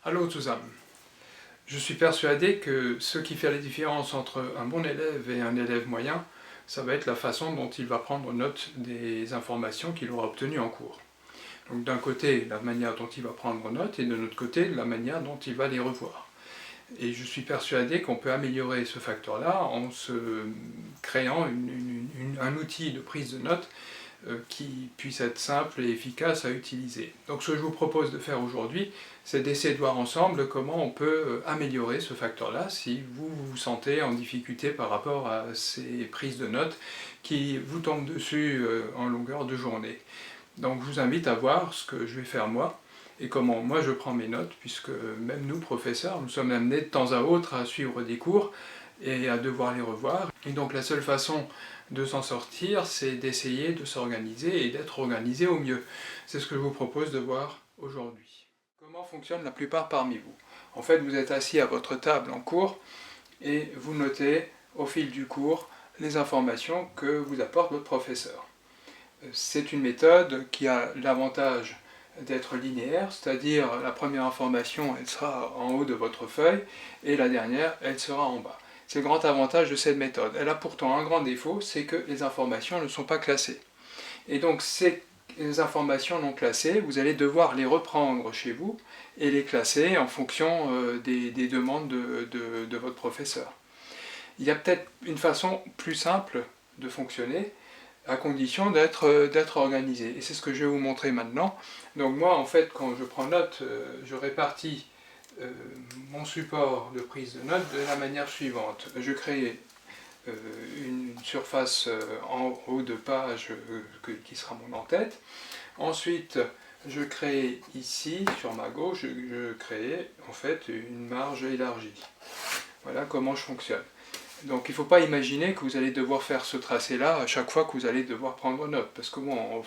Allô Suzanne, je suis persuadé que ce qui fait la différence entre un bon élève et un élève moyen, ça va être la façon dont il va prendre note des informations qu'il aura obtenues en cours. Donc d'un côté, la manière dont il va prendre note, et de l'autre côté, la manière dont il va les revoir. Et je suis persuadé qu'on peut améliorer ce facteur-là en se créant un outil de prise de notes qui puisse être simple et efficace à utiliser. Donc ce que je vous propose de faire aujourd'hui, c'est d'essayer de voir ensemble comment on peut améliorer ce facteur-là si vous vous sentez en difficulté par rapport à ces prises de notes qui vous tombent dessus en longueur de journée. Donc je vous invite à voir ce que je vais faire moi et comment moi je prends mes notes, puisque même nous, professeurs, nous sommes amenés de temps à autre à suivre des cours et à devoir les revoir. Et donc la seule façon de s'en sortir, c'est d'essayer de s'organiser et d'être organisé au mieux. C'est ce que je vous propose de voir aujourd'hui. Comment fonctionne la plupart parmi vous? En fait, vous êtes assis à votre table en cours et vous notez au fil du cours les informations que vous apporte votre professeur. C'est une méthode qui a l'avantage d'être linéaire, c'est-à-dire la première information, elle sera en haut de votre feuille, et la dernière, elle sera en bas. C'est le grand avantage de cette méthode. Elle a pourtant un grand défaut, c'est que les informations ne sont pas classées. Et donc ces informations non classées, vous allez devoir les reprendre chez vous et les classer en fonction des demandes de votre professeur. Il y a peut-être une façon plus simple de fonctionner, à condition d'être organisé. Et c'est ce que je vais vous montrer maintenant. Donc moi, en fait, quand je prends note, je répartis mon support de prise de notes de la manière suivante. Je crée une surface en haut de page qui sera mon en-tête. Ensuite, je crée ici, sur ma gauche, je crée en fait une marge élargie. Voilà comment je fonctionne. Donc il ne faut pas imaginer que vous allez devoir faire ce tracé-là à chaque fois que vous allez devoir prendre note, parce que bon,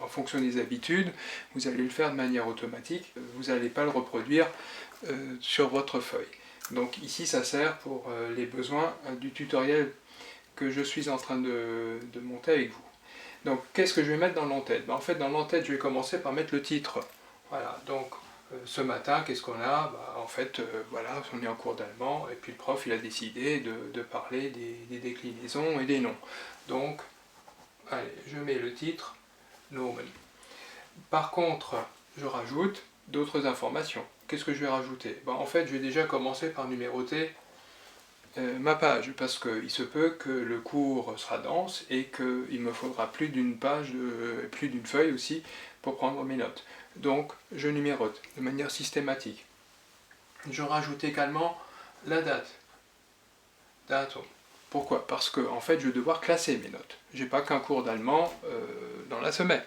en fonction des habitudes, vous allez le faire de manière automatique, vous n'allez pas le reproduire sur votre feuille. Donc ici ça sert pour les besoins du tutoriel que je suis en train de monter avec vous. Donc qu'est-ce que je vais mettre dans l'en-tête? En fait dans l'en-tête je vais commencer par mettre le titre. Voilà, donc ce matin, qu'est-ce qu'on a? En fait, voilà, on est en cours d'allemand, et puis le prof, il a décidé de parler des déclinaisons et des noms. Donc, allez, je mets le titre, Nomen. Par contre, je rajoute d'autres informations. Qu'est-ce que je vais rajouter? En fait, je vais déjà commencer par numéroter ma page, parce qu'il se peut que le cours sera dense et qu'il me faudra plus d'une page, plus d'une feuille aussi, pour prendre mes notes. Donc je numérote de manière systématique. Je rajoute également la date. Datum. Pourquoi? Parce que en fait je vais devoir classer mes notes. Je n'ai pas qu'un cours d'allemand dans la semaine.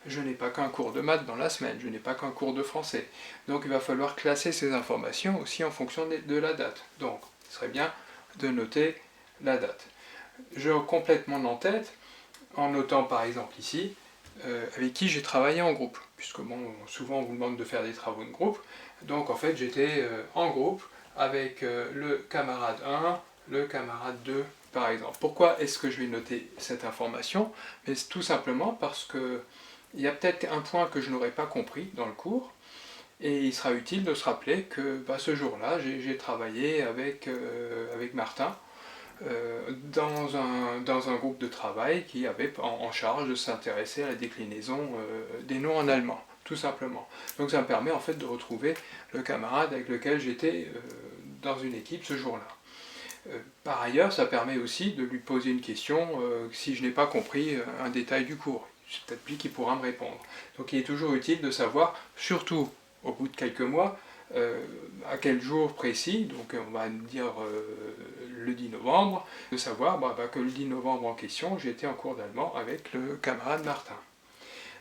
Je n'ai pas qu'un cours de maths dans la semaine. Je n'ai pas qu'un cours de français. Donc il va falloir classer ces informations aussi en fonction de la date. Donc ce serait bien de noter la date. Je complète mon en-tête en notant par exemple ici avec qui j'ai travaillé en groupe, puisque bon, souvent on vous demande de faire des travaux de groupe, donc en fait j'étais en groupe avec le camarade 1, le camarade 2 par exemple. Pourquoi est-ce que je vais noter cette information? Mais c'est tout simplement parce que il y a peut-être un point que je n'aurais pas compris dans le cours, et il sera utile de se rappeler que ce jour-là j'ai travaillé avec Martin, dans un groupe de travail qui avait en charge de s'intéresser à la déclinaison des noms en allemand, tout simplement. Donc ça me permet en fait de retrouver le camarade avec lequel j'étais dans une équipe ce jour-là. Par ailleurs, ça permet aussi de lui poser une question si je n'ai pas compris un détail du cours. C'est peut-être lui qui pourra me répondre. Donc il est toujours utile de savoir, surtout au bout de quelques mois, à quel jour précis, donc on va dire le 10 novembre, de savoir que le 10 novembre en question, j'ai été en cours d'allemand avec le camarade Martin.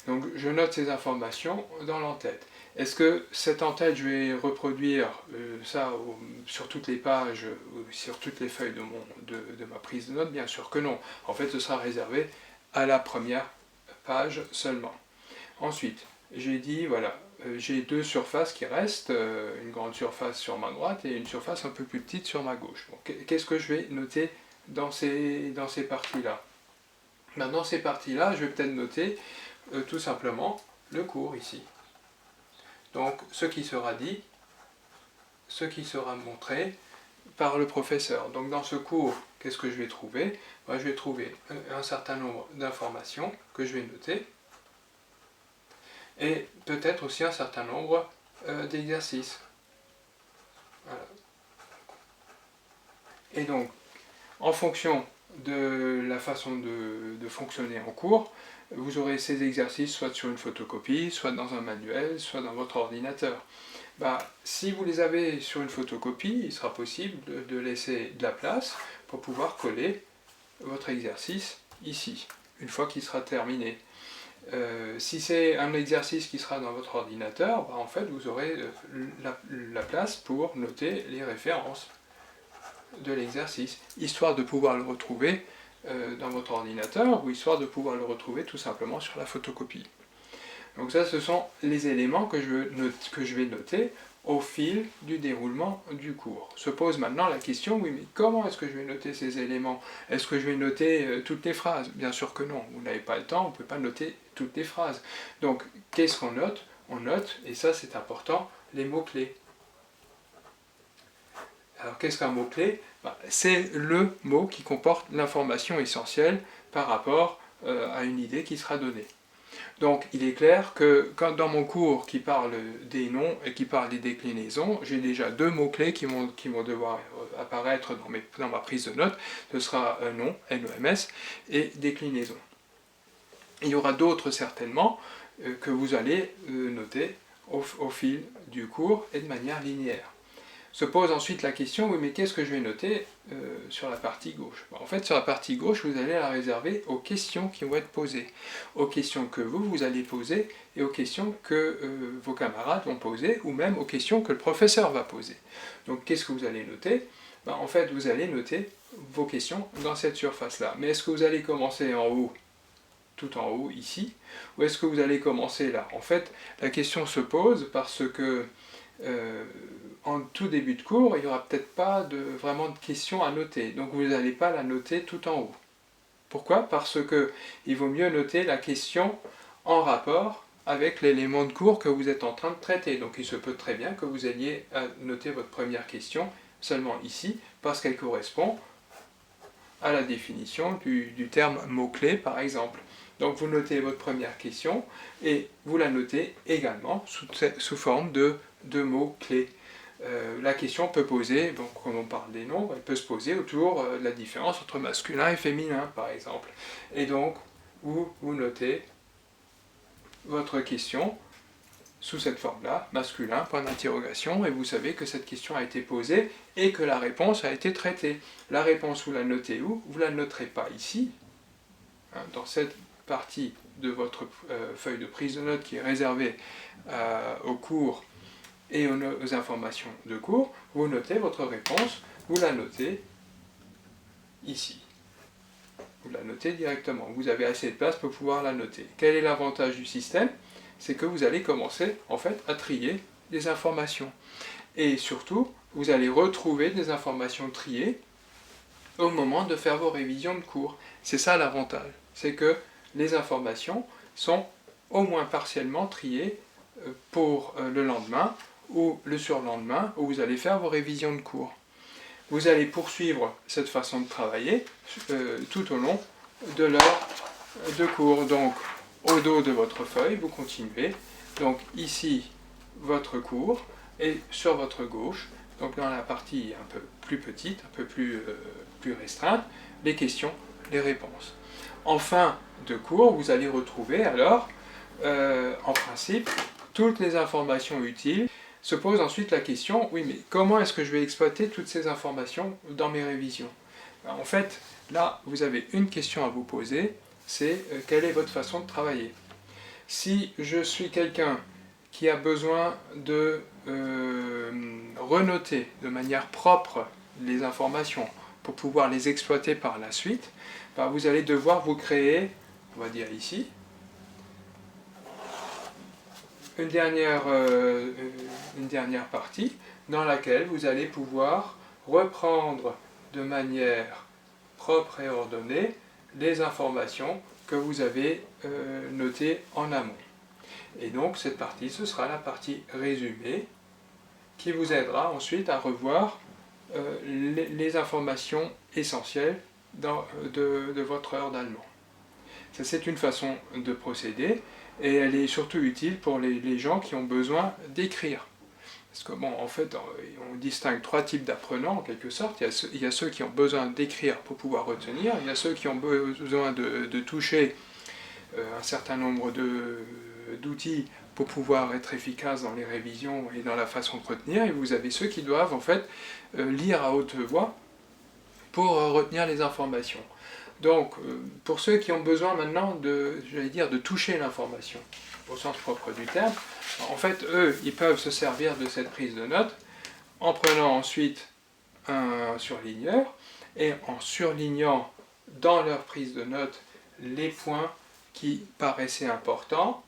Donc je note ces informations dans l'en-tête. Est-ce que cette en-tête, je vais reproduire ça sur toutes les pages, sur toutes les feuilles de ma prise de notes? Bien sûr que non. En fait, ce sera réservé à la première page seulement. Ensuite, j'ai dit, voilà, j'ai deux surfaces qui restent, une grande surface sur ma droite et une surface un peu plus petite sur ma gauche. Bon, qu'est-ce que je vais noter dans ces parties-là? Dans ces parties-là, je vais peut-être noter tout simplement le cours ici. Donc, ce qui sera dit ce qui sera montré par le professeur. Donc dans ce cours, qu'est-ce que je vais trouver? Je vais trouver un certain nombre d'informations que je vais noter, et peut-être aussi un certain nombre d'exercices. Voilà. Et donc, en fonction de la façon de fonctionner en cours, vous aurez ces exercices soit sur une photocopie, soit dans un manuel, soit dans votre ordinateur. Si vous les avez sur une photocopie, il sera possible de laisser de la place pour pouvoir coller votre exercice ici, une fois qu'il sera terminé. Si c'est un exercice qui sera dans votre ordinateur, en fait vous aurez la place pour noter les références de l'exercice, histoire de pouvoir le retrouver dans votre ordinateur, ou histoire de pouvoir le retrouver tout simplement sur la photocopie. Donc ça, ce sont les éléments que je vais noter au fil du déroulement du cours. Se pose maintenant la question, oui, mais comment est-ce que je vais noter ces éléments? Est-ce que je vais noter toutes les phrases? Bien sûr que non, vous n'avez pas le temps, vous ne pouvez pas noter toutes les phrases. Donc, qu'est-ce qu'on note? On note, et ça c'est important, les mots-clés. Alors, qu'est-ce qu'un mot-clé? C'est le mot qui comporte l'information essentielle par rapport à une idée qui sera donnée. Donc il est clair que quand dans mon cours qui parle des noms et qui parle des déclinaisons, j'ai déjà deux mots-clés qui vont devoir apparaître dans ma prise de notes. Ce sera nom, N-O-M-S, et déclinaison. Il y aura d'autres certainement que vous allez noter au fil du cours et de manière linéaire. Se pose ensuite la question, oui, mais qu'est-ce que je vais noter sur la partie gauche? En fait, sur la partie gauche, vous allez la réserver aux questions qui vont être posées, aux questions que vous allez poser et aux questions que vos camarades vont poser, ou même aux questions que le professeur va poser. Donc, qu'est-ce que vous allez noter? En fait, vous allez noter vos questions dans cette surface-là. Mais est-ce que vous allez commencer en haut, tout en haut, ici, ou est-ce que vous allez commencer là? En fait, la question se pose parce que en tout début de cours, il n'y aura peut-être pas vraiment de questions à noter, donc vous n'allez pas la noter tout en haut. Pourquoi? Parce qu'il vaut mieux noter la question en rapport avec l'élément de cours que vous êtes en train de traiter. Donc il se peut très bien que vous ayez à noter votre première question seulement ici, parce qu'elle correspond à la définition du terme mot-clé par exemple. Donc vous notez votre première question et vous la notez également sous forme de mots-clés. La question peut poser, donc quand on parle des nombres, elle peut se poser autour de la différence entre masculin et féminin par exemple. Et donc vous notez votre question sous cette forme-là, masculin, point d'interrogation, et vous savez que cette question a été posée et que la réponse a été traitée. La réponse, vous la notez où? Vous ne la noterez pas ici, dans cette partie de votre feuille de prise de notes qui est réservée au cours et aux informations de cours. Vous notez votre réponse, vous la notez ici. Vous la notez directement. Vous avez assez de place pour pouvoir la noter. Quel est l'avantage du système? C'est que vous allez commencer en fait à trier des informations. Et surtout, vous allez retrouver des informations triées au moment de faire vos révisions de cours. C'est ça l'avantage. C'est que les informations sont au moins partiellement triées pour le lendemain ou le surlendemain où vous allez faire vos révisions de cours. Vous allez poursuivre cette façon de travailler tout au long de l'heure de cours. Donc, au dos de votre feuille, vous continuez. Donc, ici, votre cours, et sur votre gauche, donc dans la partie un peu plus petite, un peu plus restreinte, les questions, les réponses. En fin de cours, vous allez retrouver alors, en principe, toutes les informations utiles. Se pose ensuite la question, oui, mais comment est-ce que je vais exploiter toutes ces informations dans mes révisions? En fait, là, vous avez une question à vous poser, c'est quelle est votre façon de travailler? Si je suis quelqu'un qui a besoin de renoter de manière propre les informations pour pouvoir les exploiter par la suite, vous allez devoir vous créer, on va dire ici, une dernière partie dans laquelle vous allez pouvoir reprendre de manière propre et ordonnée les informations que vous avez notées en amont. Et donc cette partie, ce sera la partie résumée qui vous aidera ensuite à revoir les informations essentielles de votre heure d'allemand. Ça, c'est une façon de procéder, et elle est surtout utile pour les gens qui ont besoin d'écrire. Parce que bon, en fait, on distingue trois types d'apprenants en quelque sorte. Il y a ceux qui ont besoin d'écrire pour pouvoir retenir, il y a ceux qui ont besoin de toucher un certain nombre d'outils pour pouvoir être efficaces dans les révisions et dans la façon de retenir, et vous avez ceux qui doivent en fait lire à haute voix pour retenir les informations. Donc, pour ceux qui ont besoin maintenant de toucher l'information, au sens propre du terme, en fait, eux, ils peuvent se servir de cette prise de notes en prenant ensuite un surligneur et en surlignant dans leur prise de notes les points qui paraissaient importants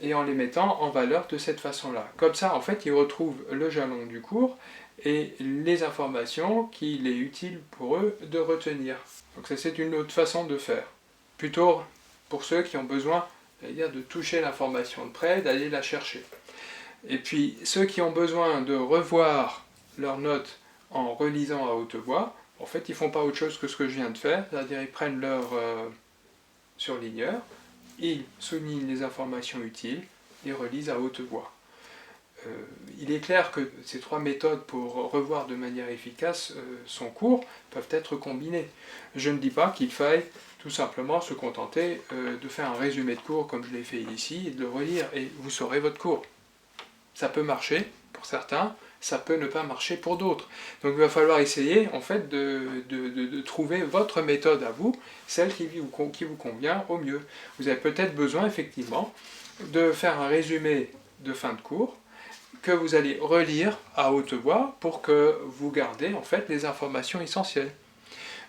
et en les mettant en valeur de cette façon-là. Comme ça, en fait, ils retrouvent le jalon du cours et les informations qu'il est utile pour eux de retenir. Donc ça, c'est une autre façon de faire. Plutôt pour ceux qui ont besoin, c'est-à-dire de toucher l'information de près, d'aller la chercher. Et puis ceux qui ont besoin de revoir leurs notes en relisant à haute voix, en fait, ils ne font pas autre chose que ce que je viens de faire, c'est-à-dire ils prennent leur surligneur, ils soulignent les informations utiles et relisent à haute voix. Il est clair que ces trois méthodes pour revoir de manière efficace son cours peuvent être combinées. Je ne dis pas qu'il faille tout simplement se contenter de faire un résumé de cours comme je l'ai fait ici et de le relire et vous saurez votre cours. Ça peut marcher pour certains, ça peut ne pas marcher pour d'autres. Donc il va falloir essayer en fait de trouver votre méthode à vous, celle qui vous convient au mieux. Vous avez peut-être besoin effectivement de faire un résumé de fin de cours que vous allez relire à haute voix pour que vous gardez en fait les informations essentielles.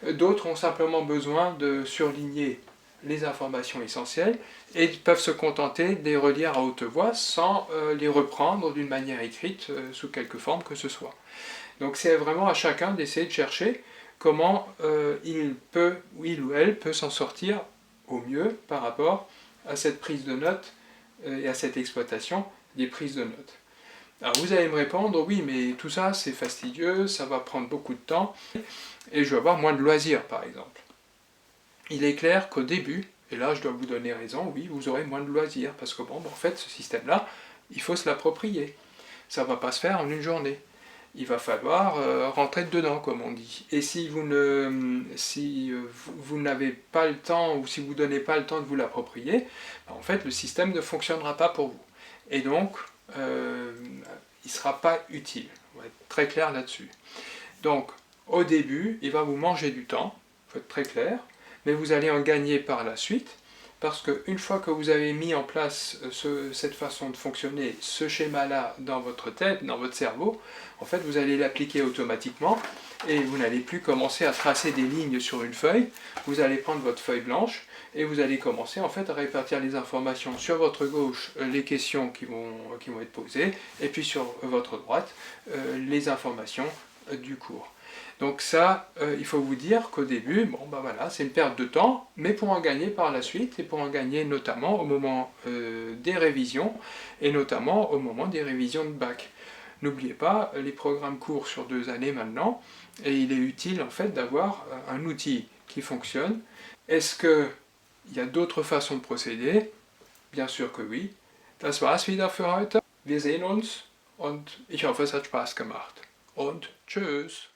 D'autres ont simplement besoin de surligner les informations essentielles et peuvent se contenter de les relire à haute voix sans les reprendre d'une manière écrite sous quelque forme que ce soit. Donc c'est vraiment à chacun d'essayer de chercher comment il ou elle peut s'en sortir au mieux par rapport à cette prise de notes et à cette exploitation des prises de notes. Alors vous allez me répondre, oui mais tout ça c'est fastidieux, ça va prendre beaucoup de temps et je vais avoir moins de loisirs par exemple. Il est clair qu'au début, et là je dois vous donner raison, oui vous aurez moins de loisirs parce que bon, en fait ce système là, il faut se l'approprier. Ça ne va pas se faire en une journée. Il va falloir rentrer dedans comme on dit. Et si vous n'avez pas le temps ou si vous ne donnez pas le temps de vous l'approprier, en fait le système ne fonctionnera pas pour vous. Et donc il ne sera pas utile. On va être très clair là-dessus. Donc, au début, il va vous manger du temps, il faut être très clair, mais vous allez en gagner par la suite, parce qu'une fois que vous avez mis en place cette façon de fonctionner, ce schéma-là dans votre tête, dans votre cerveau, en fait, vous allez l'appliquer automatiquement, et vous n'allez plus commencer à tracer des lignes sur une feuille, vous allez prendre votre feuille blanche, et vous allez commencer en fait à répartir les informations sur votre gauche, les questions qui vont être posées, et puis sur votre droite, les informations du cours. Donc ça, il faut vous dire qu'au début, bon ben voilà, c'est une perte de temps, mais pour en gagner par la suite, et pour en gagner notamment au moment des révisions, et notamment au moment des révisions de bac. N'oubliez pas, les programmes courts sur 2 années maintenant, et il est utile en fait d'avoir un outil qui fonctionne. Est-ce qu'il y a d'autres façons de procéder? Bien sûr que oui. Das war's wieder für heute. Wir sehen uns und ich hoffe, es hat Spaß gemacht. Und tschüss!